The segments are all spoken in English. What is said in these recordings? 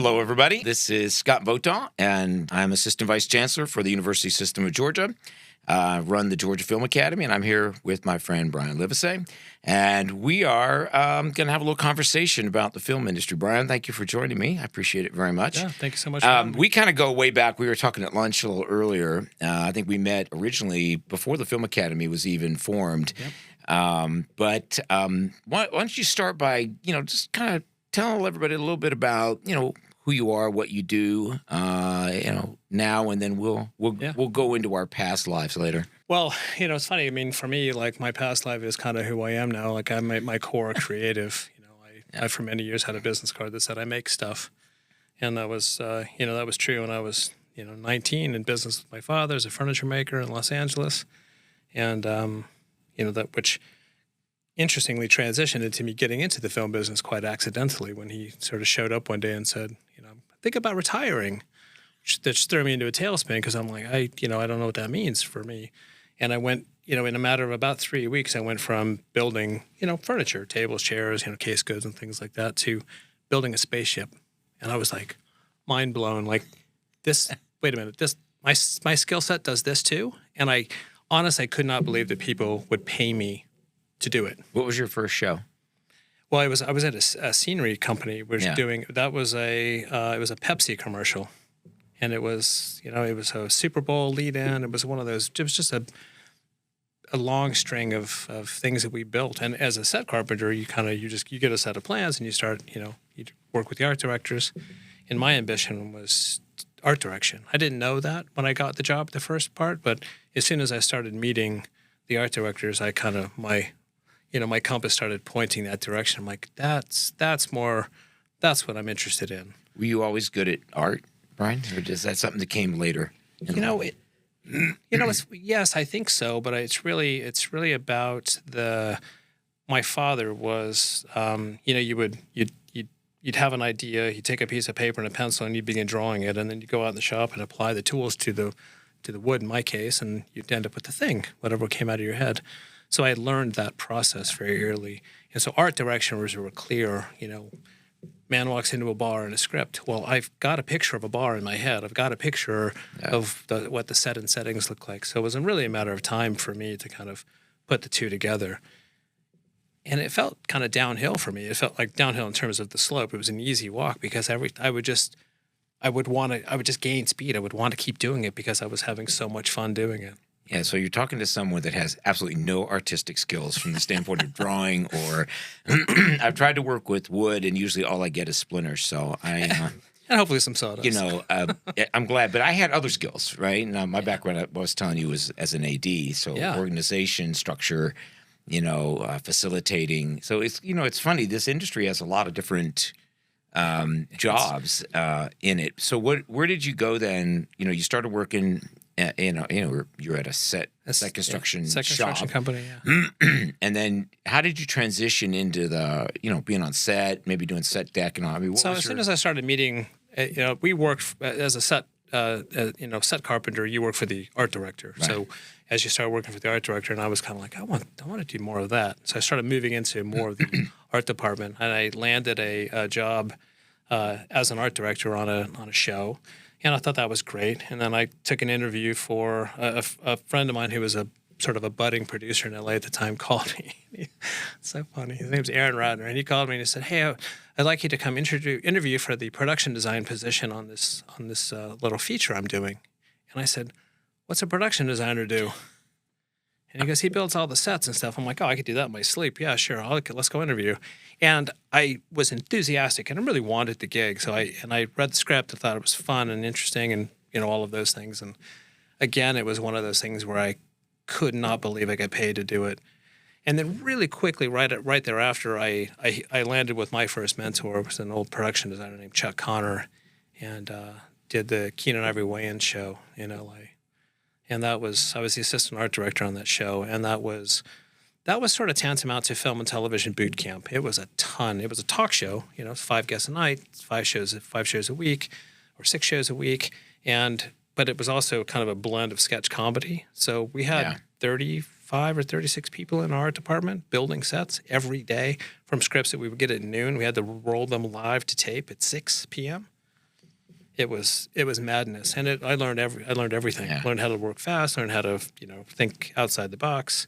Hello, everybody. This is Scott Votaw, and I'm Assistant Vice Chancellor for the University System of Georgia. Run the Georgia Film Academy, and I'm here with my friend Brian Livesay. And we are going to have a little conversation about the film industry. Brian, thank you for joining me. I appreciate it very much. Yeah, thank you so much for having me. We kind of go way back. We were talking at lunch a little earlier. I think we met originally before the Film Academy was even formed. Yep. But why don't you start by, just kind of tell everybody a little bit about, who you are, what you do, now, and then we'll go into our past lives later. Well, it's funny. I mean, for me, like my past life is kind of who I am now. Like I'm my core creative. I for many years had a business card that said I make stuff, and that was that was true when I was 19 in business with my father as a furniture maker in Los Angeles, and that which interestingly transitioned into me getting into the film business quite accidentally when he sort of showed up one day and said, think about retiring, which just threw me into a tailspin because I'm like, I don't know what that means for me. And I went, in a matter of about 3 weeks, I went from building, furniture, tables, chairs, case goods and things like that to building a spaceship. And I was like, mind blown, like this, wait a minute, my skill set does this too? And I honestly could not believe that people would pay me to do it. What was your first show? Well, I was at a scenery company which doing that was it was a Pepsi commercial, and it was it was a Super Bowl lead in. It was one of those. It was just a long string of things that we built. And as a set carpenter, you get a set of plans and you start you work with the art directors. And my ambition was art direction. I didn't know that when I got the job, the first part, but as soon as I started meeting the art directors, I kind of my compass started pointing that direction. I'm like, that's what I'm interested in. Were you always good at art, Brian, or is that something that came later? Yes, I think so. But it's really about my father was, you'd have an idea, you'd take a piece of paper and a pencil and you'd begin drawing it, and then you'd go out in the shop and apply the tools to the wood in my case, and you'd end up with the thing, whatever came out of your head. So I learned that process very early. And so art direction was real clear, man walks into a bar in a script. Well, I've got a picture of a bar in my head. I've got a picture of what the set and settings look like. So it wasn't really a matter of time for me to kind of put the two together. And it felt kind of downhill for me. It felt like downhill in terms of the slope. It was an easy walk because I would just gain speed. I would want to keep doing it because I was having so much fun doing it. Yeah, so you're talking to someone that has absolutely no artistic skills from the standpoint of drawing or I've tried to work with wood, and usually all I get is splinters. So and hopefully some sawdust. I'm glad. But I had other skills, right? Now, my background, I was telling you, was as an AD. So organization, structure, facilitating. So it's funny. This industry has a lot of different jobs in it. So where did you go then? You started working you're at a set construction shop company, and then how did you transition into the being on set, maybe doing set deck and all? I mean, as soon as I started meeting, we worked as a set set carpenter. You work for the art director, right. So as you start working for the art director, and I was kind of like, I want to do more of that. So I started moving into more of the art department, and I landed a job as an art director on a show. And I thought that was great. And then I took an interview for a friend of mine who was a sort of a budding producer in LA at the time called me. It's so funny. His name's Aaron Radner. And he called me and he said, hey, I'd like you to come interview for the production design position on this little feature I'm doing. And I said, what's a production designer do? And he goes, he builds all the sets and stuff. I'm like, oh, I could do that in my sleep. Yeah, sure. Let's go interview. And I was enthusiastic and I really wanted the gig. So I read the script. I thought it was fun and interesting and, all of those things. And again, it was one of those things where I could not believe I got paid to do it. And then really quickly, right thereafter, I landed with my first mentor. It was an old production designer named Chuck Connor, and did the Keenan Ivory Weigh-In show in LA. And I was the assistant art director on that show, and that was sort of tantamount to film and television boot camp. It was a ton. It was a talk show, 5 guests a night, 5 shows a week, or 6 shows a week, but it was also kind of a blend of sketch comedy. So we had 35 or 36 people in our department building sets every day from scripts that we would get at noon. We had to roll them live to tape at 6 p.m. it was madness, and I learned everything. Yeah. Learned how to work fast. Learned how to think outside the box.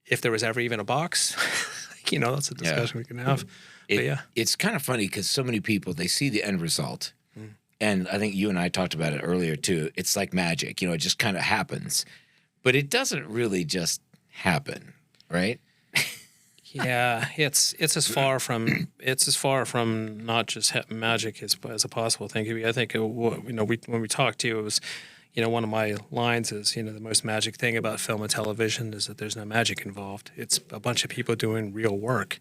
If there was ever even a box, that's a discussion we can have. But yeah, it's kind of funny because so many people, they see the end result. And I think you and I talked about it earlier too. It's like magic, it just kind of happens, but it doesn't really just happen, right? Yeah, it's as far from not just magic as a possible thing. I think when we talked to you, it was one of my lines is the most magic thing about film and television is that there's no magic involved. It's a bunch of people doing real work.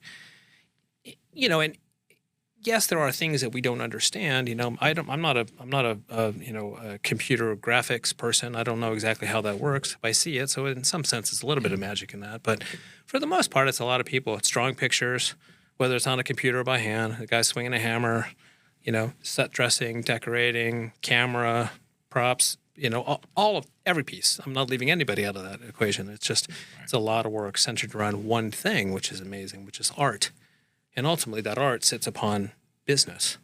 And yes, there are things that we don't understand. I'm not a computer graphics person. I don't know exactly how that works. I see it, so in some sense, it's a little bit of magic in that. But for the most part, it's a lot of people. It's drawing pictures, whether it's on a computer or by hand. The guy swinging a hammer, set dressing, decorating, camera, props. All of every piece. I'm not leaving anybody out of that equation. It's just it's a lot of work centered around one thing, which is amazing, which is art. And ultimately, that art sits upon business.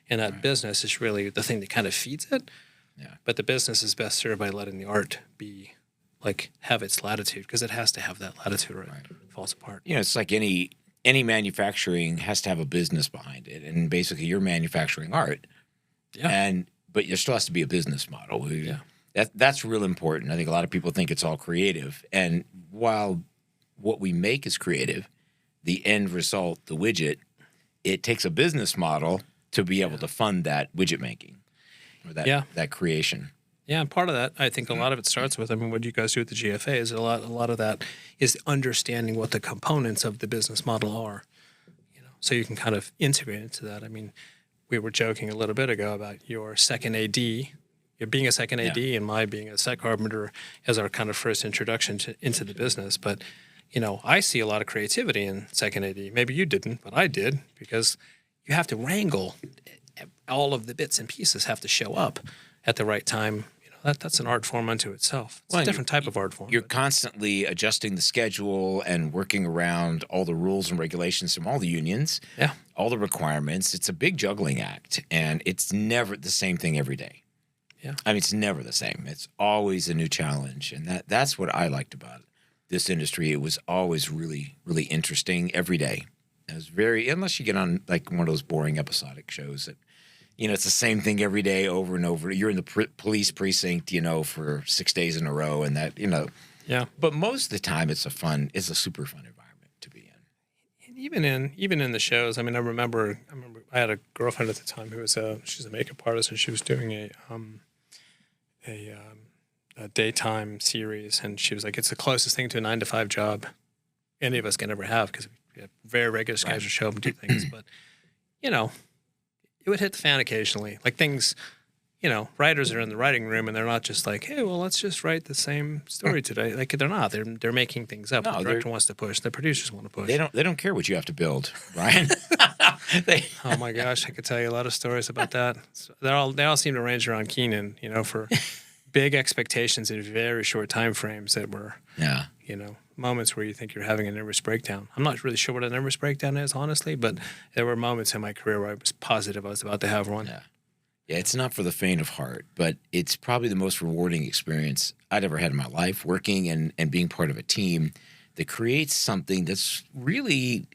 And that business is really the thing that kind of feeds it. Yeah. But the business is best served by letting the art have its latitude, because it has to have that latitude or it falls apart. It's like any manufacturing has to have a business behind it. And basically, you're manufacturing art. Yeah. But there still has to be a business model. Yeah. That's real important. I think a lot of people think it's all creative. And while what we make is creative, the end result, the widget, it takes a business model to be able to fund that widget making or that creation. Yeah, and part of that, I think a lot of it starts with, what you guys do at the GFA is a lot of that is understanding what the components of the business model are, so you can kind of integrate into that. We were joking a little bit ago about your second AD, you're being a second AD and my being a set carpenter as our kind of first introduction into the business. But I see a lot of creativity in second AD. Maybe you didn't, but I did, because you have to wrangle. All of the bits and pieces have to show up at the right time. That's an art form unto itself. It's a different type of art form. You're constantly adjusting the schedule and working around all the rules and regulations from all the unions, all the requirements. It's a big juggling act, and it's never the same thing every day. Yeah. It's never the same. It's always a new challenge, and that's what I liked about it. This industry, it was always really, really interesting every day. It was unless you get on like one of those boring episodic shows that, it's the same thing every day over and over. You're in the police precinct, for 6 days in a row, and that, Yeah. But most of the time, it's a super fun environment to be in. And even in the shows, I remember I had a girlfriend at the time who was she's a makeup artist, and she was doing a daytime series, and she was like, it's the closest thing to a 9-to-5 job any of us can ever have, because we have very regular schedule to show up and do things. But it would hit the fan occasionally, like things. Writers are in the writing room, and they're not just like, hey, well, let's just write the same story today. Like, they're not. They're making things up. No, the director wants to push. The producers want to push. They don't care what you have to build, Brian. Oh my gosh, I could tell you a lot of stories about that. They all seem to range around Keenan, for big expectations in very short time frames that were, moments where you think you're having a nervous breakdown. I'm not really sure what a nervous breakdown is, honestly, but there were moments in my career where I was positive I was about to have one. Yeah, it's not for the faint of heart, but it's probably the most rewarding experience I'd ever had in my life, working and being part of a team that creates something that's really,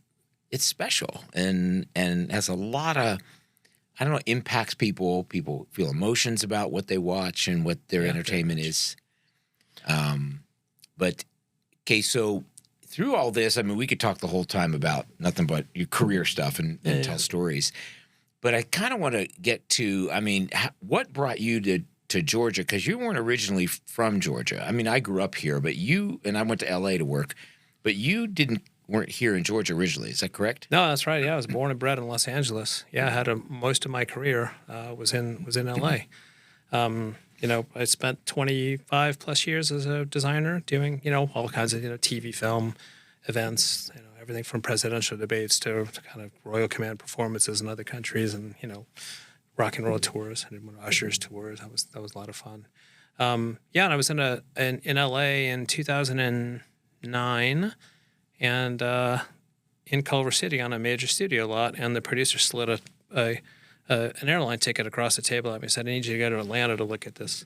it's special and has a lot of, impacts people. People feel emotions about what they watch and what their entertainment is. But, okay, so through all this, we could talk the whole time about nothing but your career stuff and tell stories. But I kind of want to get to, what brought you to Georgia? Because you weren't originally from Georgia. I grew up here, but I went to L.A. to work, but you weren't here in Georgia originally. Is that correct? No, that's right. Yeah, I was born and bred in Los Angeles. Yeah, I had most of my career was in L.A. I spent 25 plus years as a designer doing, all kinds of, TV, film, events, everything from presidential debates to kind of Royal Command performances in other countries, and rock and roll tours. I did one of Usher's tours. That was a lot of fun. And I was in LA in 2009, and in Culver City on a major studio lot, and the producer slid a an airline ticket across the table at me and said, I need you to go to Atlanta to look at this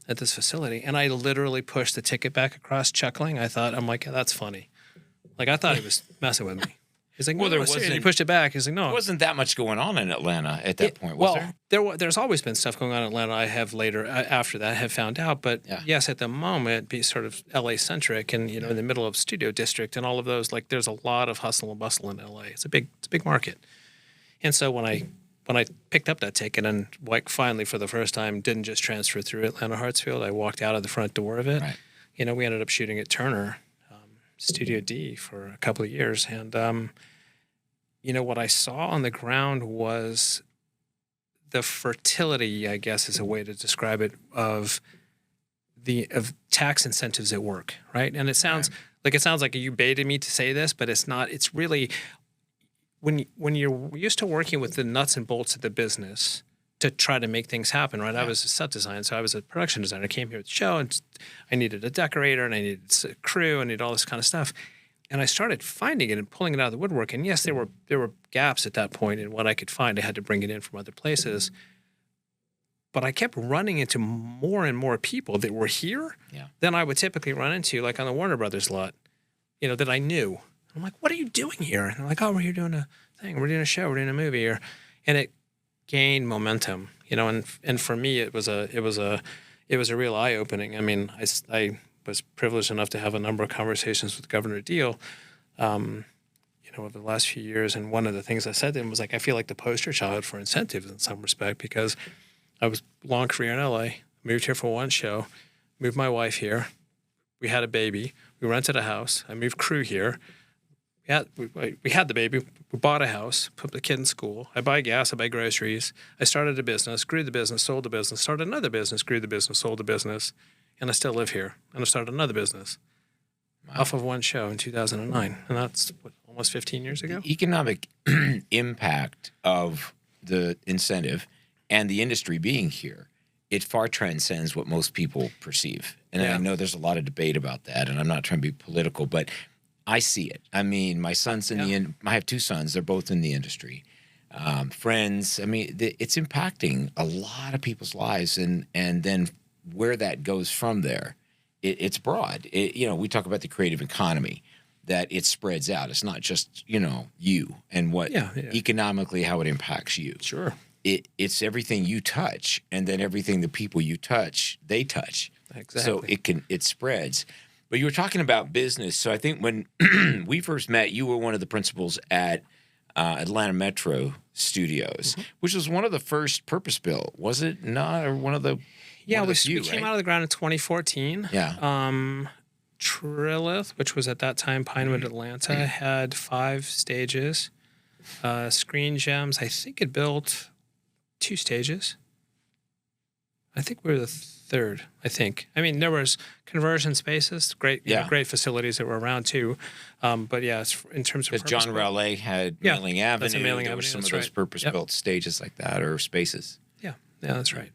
facility. And I literally pushed the ticket back across chuckling. I'm like, that's funny. Like, I thought he was messing with me. He's like, well, there wasn't. He pushed it back. He's like, no. There wasn't that much going on in Atlanta at that point, was there? There's always been stuff going on in Atlanta. I have later, after that, have found out. But yes, at the moment, be sort of LA-centric and, in the middle of Studio District and all of those, like, there's a lot of hustle and bustle in LA. It's a big market. And so when I picked up that ticket and, like, finally for the first time didn't just transfer through Atlanta Hartsfield, I walked out of the front door of it. Right. We ended up shooting at Turner, Studio D for a couple of years. And, what I saw on the ground was the fertility, I guess is a way to describe it, of tax incentives at work, right? And it sounds like you baited me to say this, but it's not. It's really when you're used to working with the nuts and bolts of the business to try to make things happen, right? I was a set designer, so I was a production designer. I came here at the show, and I needed a decorator, and I needed a crew, and I needed all this kind of stuff. And I started finding it and pulling it out of the woodwork. And yes, there were gaps at that point in what I could find. I had to bring it in from other places. But I kept running into more and more people that were here than I would typically run into, like on the Warner Brothers lot, that I knew. I'm like, what are you doing here? And they're like, oh, we're here doing a thing. We're doing a show. We're doing a movie. And it gained momentum, and for me, it was a real eye-opening. I mean, I was privileged enough to have a number of conversations with Governor Deal, over the last few years. And one of the things I said to him was like, I feel like the poster child for incentives in some respect, because I was long career in LA, moved here for one show, moved my wife here. We had a baby. We rented a house. I moved crew here. We had the baby. We bought a house, put the kid in school. I buy gas. I buy groceries. I started a business, grew the business, sold the business, started another business, grew the business, sold the business. And I still live here. And I started another business off of one show in 2009. And that's almost 15 years ago. The economic impact of the incentive and the industry being here, it far transcends what most people perceive. And I know there's a lot of debate about that, and I'm not trying to be political, but I see it. I mean, my son's I have two sons. They're both in the industry. Friends. I mean, it's impacting a lot of people's lives, and then where that goes from there, it's broad. We talk about the creative economy, that it spreads out. It's not just, you and what economically how it impacts you. Sure. It's everything you touch, and then everything the people you touch, they touch. Exactly. So it spreads. But you were talking about business. So I think when we first met, you were one of the principals at Atlanta Metro Studios, which was one of the first purpose-built, was it not? Or one of the we came out of the ground in 2014. Yeah. Trilith, which was at that time Pinewood, Atlanta, had 5 stages. Screen Gems, I think it built 2 stages. I think we were the 3rd, I think. I mean, there was conversion spaces, great facilities that were around too. But it's in terms of John Raleigh had Mailing Avenue. That's a Mailing there Avenue. were some of those purpose-built stages like that, or spaces. Yeah, that's right.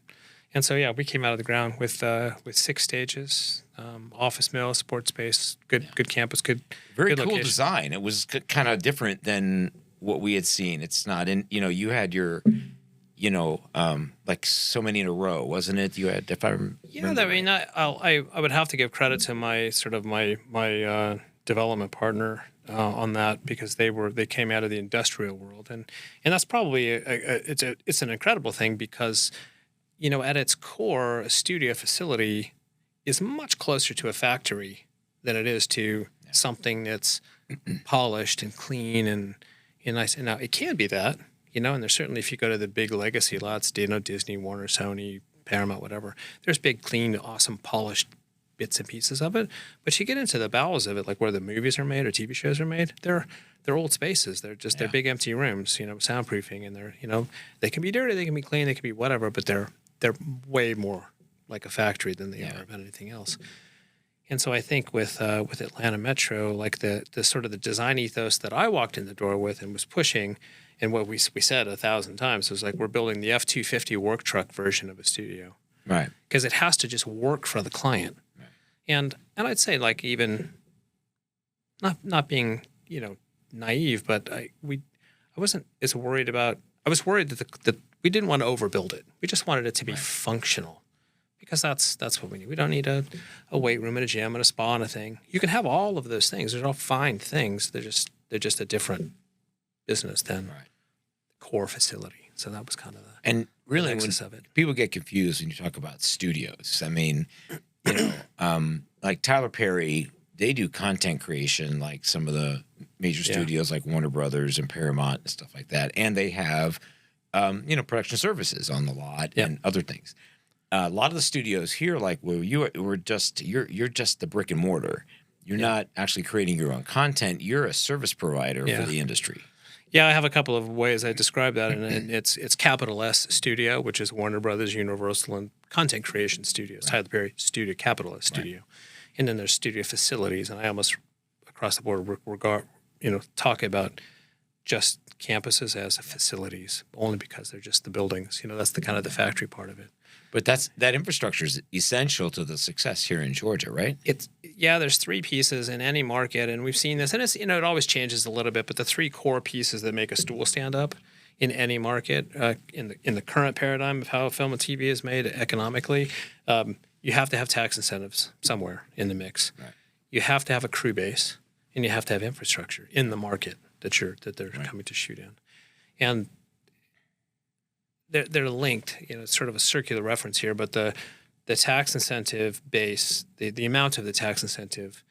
And so, we came out of the ground with 6 stages, office mill, sports space, good campus, very good cool location. design. It was kind of different than what we had seen. It's not in, you had your, like so many in a row, wasn't it? You had, if I remember. Yeah, I mean, I would have to give credit to my development partner on that, because they came out of the industrial world, and that's probably it's an incredible thing, because at its core, a studio facility is much closer to a factory than it is to something that's polished and clean and nice. And now it can be that, and there's certainly, if you go to the big legacy lots, Disney, Warner, Sony, Paramount, whatever, there's big, clean, awesome, polished bits and pieces of it. But you get into the bowels of it, like where the movies are made or TV shows are made, they're old spaces. They're just they're big empty rooms, soundproofing, and they're they can be dirty, they can be clean, they can be whatever, but they're way more like a factory than they are about anything else. And so I think with Atlanta Metro, like the sort of the design ethos that I walked in the door with and was pushing, and what we said 1,000 times was like, we're building the F-250 work truck version of a studio, right? Because it has to just work for the client. Right. And I'd say, like, even not being naive, but I wasn't as worried about. I was worried that we didn't want to overbuild it. We just wanted it to be functional, because that's what we need. We don't need a weight room and a gym and a spa and a thing. You can have all of those things. They're all fine things. They're just a different business than the core facility. So that was kind of and really when of it. People get confused when you talk about studios. I mean, like Tyler Perry, they do content creation like some of the major studios like Warner Brothers and Paramount and stuff like that. And they have, production services on the lot and other things. A lot of the studios here, like you're just the brick and mortar. You're not actually creating your own content. You're a service provider for the industry. Yeah, I have a couple of ways I describe that, and it's capital S Studio, which is Warner Brothers, Universal, and Content Creation Studios. Tyler Perry Studio, capital S Studio, and then there's studio facilities. And I almost across the board talk about just campuses as facilities, only because they're just the buildings. That's the kind of the factory part of it. But that infrastructure is essential to the success here in Georgia, right? There's three pieces in any market, and we've seen this, and it's it always changes a little bit, but the three core pieces that make a stool stand up in any market, in the current paradigm of how film and TV is made economically, you have to have tax incentives somewhere in the mix. Right. You have to have a crew base, and you have to have infrastructure in the market that they're coming to shoot in, and they're linked. It's sort of a circular reference here, but the tax incentive base, the amount of the tax incentive,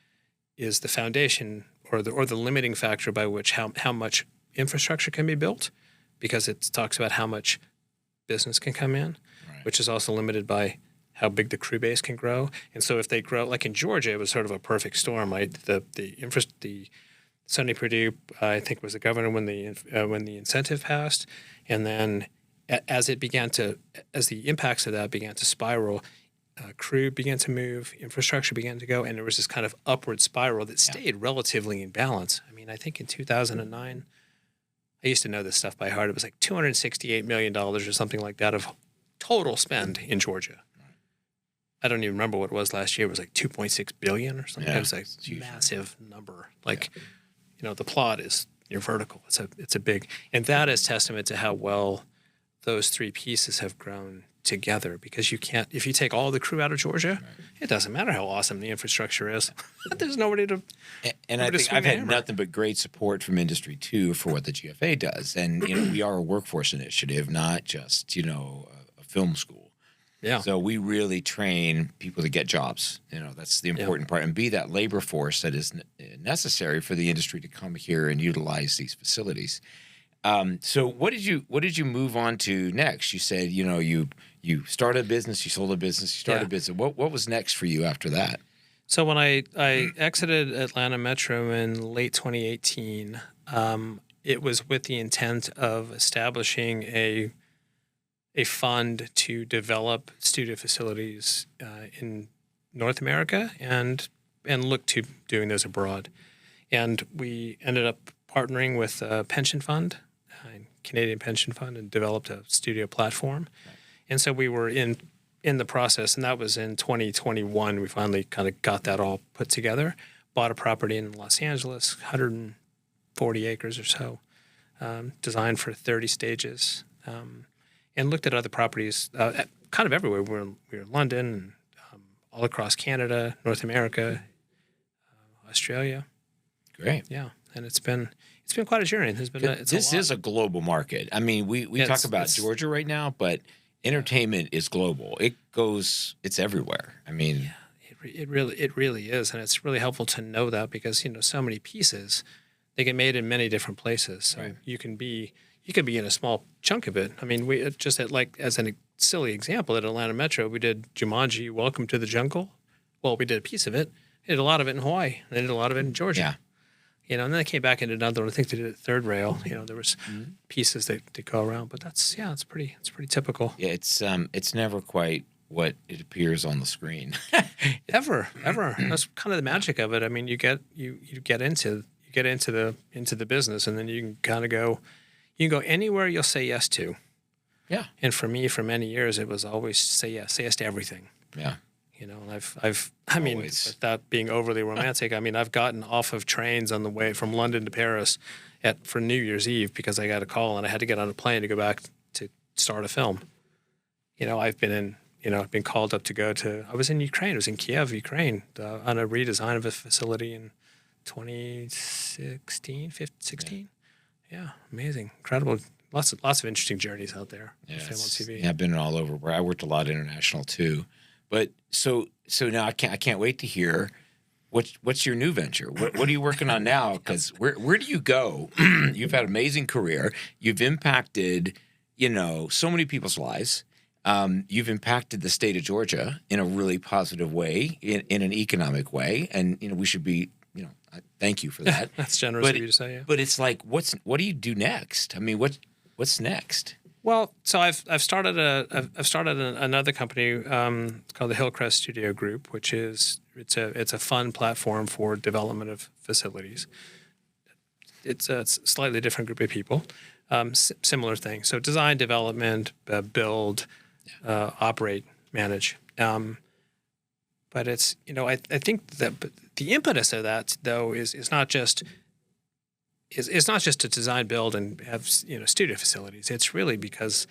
is the foundation or the limiting factor by which how much infrastructure can be built, because it talks about how much business can come in, which is also limited by how big the crew base can grow. And so if they grow, like in Georgia, it was sort of a perfect storm. Right, the Sonny Perdue, I think, was the governor when the incentive passed, and then as the impacts of that began to spiral, crew began to move, infrastructure began to go, and there was this kind of upward spiral that stayed relatively in balance. I mean, I think in 2009, I used to know this stuff by heart. It was like $268 million or something like that of total spend in Georgia. I don't even remember what it was last year. It was like $2.6 billion or something. It was like a massive number. Like, the plot is your vertical. It's a big, and that is testament to how well those three pieces have grown together, because you can't, if you take all the crew out of Georgia, it doesn't matter how awesome the infrastructure is. There's nobody to. And I think I've had nothing but great support from industry too for what the GFA does. And, we are a workforce initiative, not just, a film school. Yeah. So we really train people to get jobs. That's the important part, and be that labor force that is necessary for the industry to come here and utilize these facilities. So what did you move on to next? You said, you started a business, you sold a business, you started a business. What was next for you after that? So when I exited Atlanta Metro in late 2018, it was with the intent of establishing a fund to develop studio facilities in North America and look to doing those abroad. And we ended up partnering with a pension fund, Canadian pension fund, and developed a studio platform. Right. And so we were in the process, and that was in 2021. We finally kind of got that all put together, bought a property in Los Angeles, 140 acres or so, designed for 30 stages, and looked at other properties kind of everywhere. We were in London, and, all across Canada, North America, Australia. Great. Yeah, and it's been quite a journey. This is a global market. I mean, we talk about Georgia right now, but entertainment is global. It's everywhere. I mean, it really is, and it's really helpful to know that, because so many pieces, they get made in many different places. So you could be in a small chunk of it. I mean, we just as a silly example, at Atlanta Metro, we did Jumanji: Welcome to the Jungle. Well, we did a piece of it. They did a lot of it in Hawaii. They did a lot of it in Georgia. Yeah. And then they came back and did another one. I think they did it Third Rail. There was pieces that go around, but it's pretty typical. Yeah, it's never quite what it appears on the screen. Ever. That's kind of the magic of it. I mean, you get into the business, and then you can kind of go anywhere you'll say yes to. Yeah. And for me, for many years, it was always say yes to everything. Yeah. And I mean, without being overly romantic, I mean, I've gotten off of trains on the way from London to Paris for New Year's Eve because I got a call and I had to get on a plane to go back start a film. I've been called up to go to. I was in Ukraine. I was in Kiev, Ukraine, on a redesign of a facility in 2016, 16. Yeah, amazing, incredible. Lots of interesting journeys out there. Yeah, film on TV. Yeah, I've been all over. Where I worked a lot international too, but so now I can't wait to hear what's your new venture. What are you working on now? Because where do you go? You've had an amazing career. You've impacted so many people's lives. You've impacted the state of Georgia in a really positive way, in an economic way, and we should be. Thank you for that. That's generous of you to say. Yeah. But it's like, what do you do next? I mean, what's next? Well, so I've started another company called the Hillcrest Studio Group, which is it's a fun platform for development of facilities. It's a slightly different group of people, similar thing. So design, development, build, operate, manage. But it's I think that the impetus of that though is not just to design, build, and have studio facilities. It's really because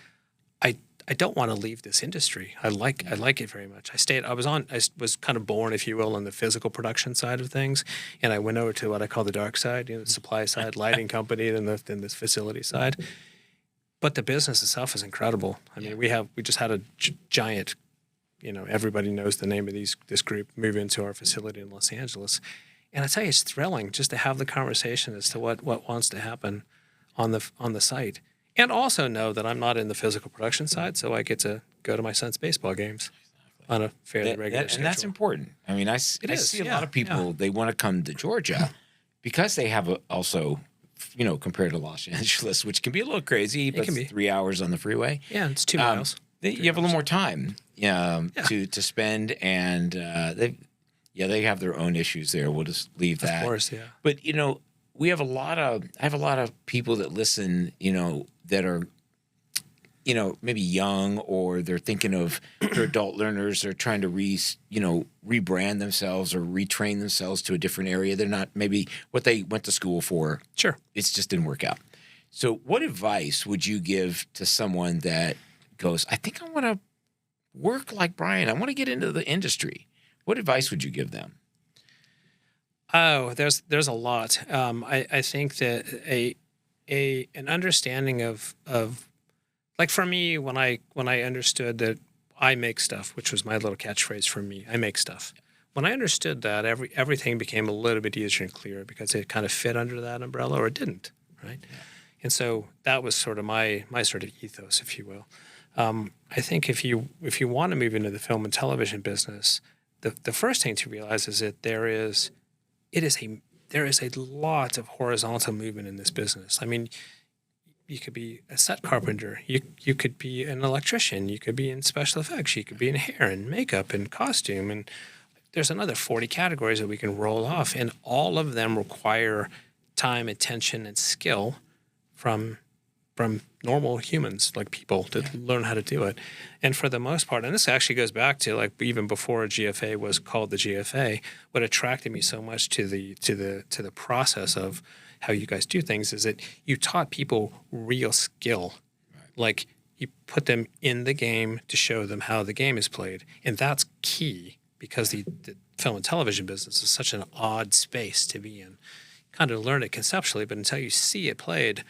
I don't want to leave this industry. I like it very much. I was kind of born, if you will, on the physical production side of things, and I went over to what I call the dark side, the supply side, lighting company, then the facility side. But the business itself is incredible. I mean, we just had a giant. Everybody knows the name of this group move into our facility in Los Angeles. And I tell you, it's thrilling just to have the conversation as to what wants to happen on the site. And also know that I'm not in the physical production side, so I get to go to my son's baseball games on a fairly regular schedule. And that's important. I mean, I see a lot of people, they want to come to Georgia because they have also, compared to Los Angeles, which can be a little crazy, but it's 3 hours on the freeway. Yeah, it's 2 miles. You have a little more time to spend, and they have their own issues there. We'll just leave that. Of course, yeah. But I have a lot of people that listen, that are, maybe young, or they're thinking of they're adult learners. They're trying to rebrand themselves or retrain themselves to a different area. They're not maybe what they went to school for. Sure, it just didn't work out. So, what advice would you give to someone that goes, I think I want to work like Brian. I want to get into the industry. What advice would you give them? Oh, there's a lot. I think that an understanding of like for me, when I understood that I make stuff, which was my little catchphrase for me, I make stuff. When I understood that, everything became a little bit easier and clearer because it kind of fit under that umbrella, or it didn't, right? Yeah. And so that was sort of my sort of ethos, if you will. I think if you want to move into the film and television business, the first thing to realize is that there is a lot of horizontal movement in this business. I mean, you could be a set carpenter, you could be an electrician, you could be in special effects, you could be in hair and makeup and costume, and there's another 40 categories that we can roll off, and all of them require time, attention, and skill from normal humans, like people, to learn how to do it. And for the most part, and this actually goes back to like even before GFA was called the GFA, what attracted me so much to the process of how you guys do things is that you taught people real skill. Right. Like you put them in the game to show them how the game is played. And that's key because the film and television business is such an odd space to be in. Kind of learn it conceptually, but until you see it played,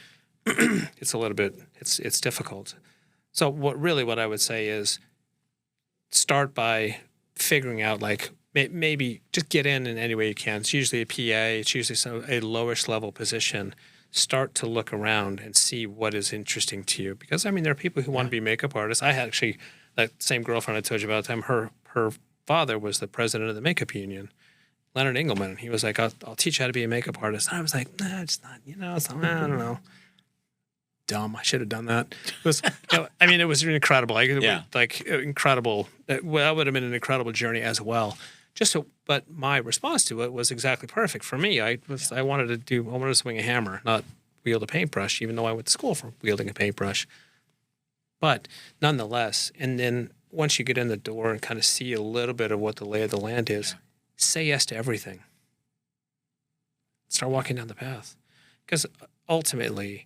it's a little bit, it's difficult. So what I would say is start by figuring out, like, maybe just get in any way you can. It's usually a PA. It's usually a lowest level position. Start to look around and see what is interesting to you. Because, I mean, there are people who want to be makeup artists. I had actually, that same girlfriend I told you about the time, her father was the president of the makeup union, Leonard Engelman. And he was like, I'll teach you how to be a makeup artist. And I was like, nah, it's not, it's not, I don't know. Dumb. I should have done that. It was, it was incredible. Incredible. That would have been an incredible journey as well. But my response to it was exactly perfect for me. I wanted to swing a hammer, not wield a paintbrush, even though I went to school for wielding a paintbrush. But nonetheless, and then once you get in the door and kind of see a little bit of what the lay of the land is, say yes to everything. Start walking down the path. Because ultimately,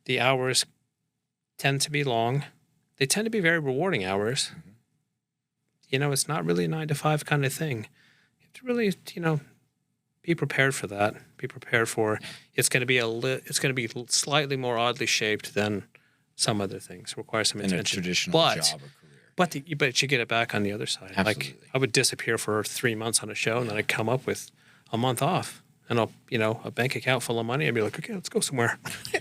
the hours tend to be long, they tend to be very rewarding hours. Mm-hmm. You know, it's not really a 9 to 5 kind of thing. You have to really, you know, be prepared for that. Be prepared for it's going to be it's going to be slightly more oddly shaped than some other things. Require some attention. In a traditional job or career. But you get it back on the other side. Absolutely. Like I would disappear for 3 months on a show, and then I'd come up with a month off. And a bank account full of money. I'd be like, okay, let's go somewhere.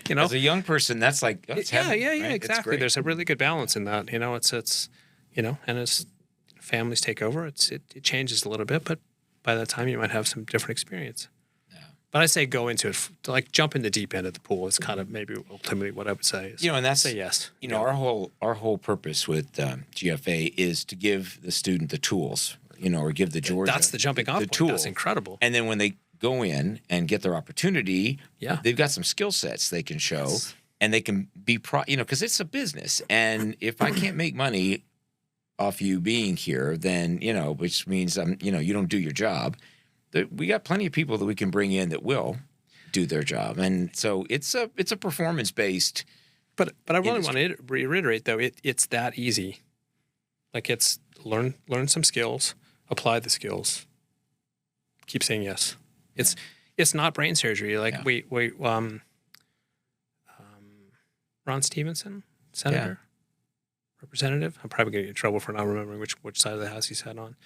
You know, as a young person, that's like, that's heaven, right? Exactly. There's a really good balance in that. You know, it's you know, and as families take over, it changes a little bit, but by that time you might have some different experience. Yeah. But I say go into it, like jump in the deep end of the pool is kind of maybe ultimately what I would say. Is, you know, and that's say yes. You know, our whole purpose with GFA is to give the student the tools. You know, or give the Georgia. That's the jumping off point. Tool. That's incredible. And then when they go in and get their opportunity, they've got some skill sets they can show, and they can be you know, because it's a business, and if I can't make money off you being here, then you know, which means you know, you don't do your job. We got plenty of people that we can bring in that will do their job, and so it's a performance based. But I really want to reiterate though, it's that easy. Like it's learn some skills, apply the skills, keep saying yes. It's not brain surgery. Like Ron Stevenson, senator, representative. I'm probably going to get in trouble for not remembering which side of the house he sat on.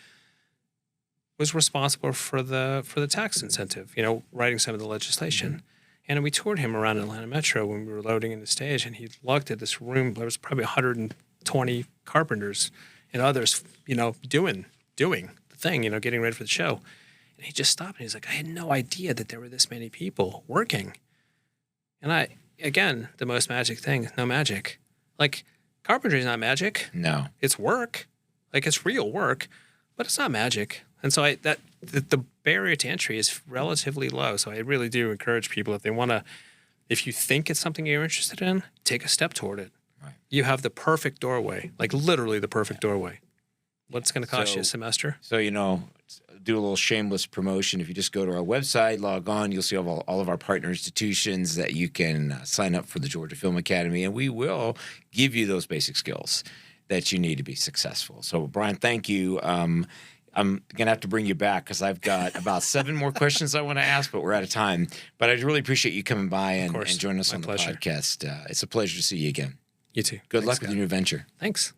Was responsible for the tax incentive. You know, writing some of the legislation. Mm-hmm. And we toured him around Atlanta Metro when we were loading in the stage, and he looked at this room. There was probably 120 carpenters and others, you know, doing the thing, you know, getting ready for the show. And he just stopped and he's like, I had no idea that there were this many people working. And again, the most magic thing, no magic. Like, carpentry is not magic. No. It's work. Like, it's real work, but it's not magic. And so the barrier to entry is relatively low. So I really do encourage people, if you think it's something you're interested in, take a step toward it. Right. You have the perfect doorway, like literally the perfect doorway. What's going to cost you a semester? So, you know, do a little shameless promotion. If you just go to our website, log on, you'll see all of our partner institutions that you can sign up for the Georgia Film Academy, and we will give you those basic skills that you need to be successful. So, Brian, thank you. I'm going to have to bring you back because I've got about 7 more questions I want to ask, but we're out of time. But I really appreciate you coming by and joining us on the podcast. It's a pleasure to see you again. You too. Good luck with your new venture. Thanks.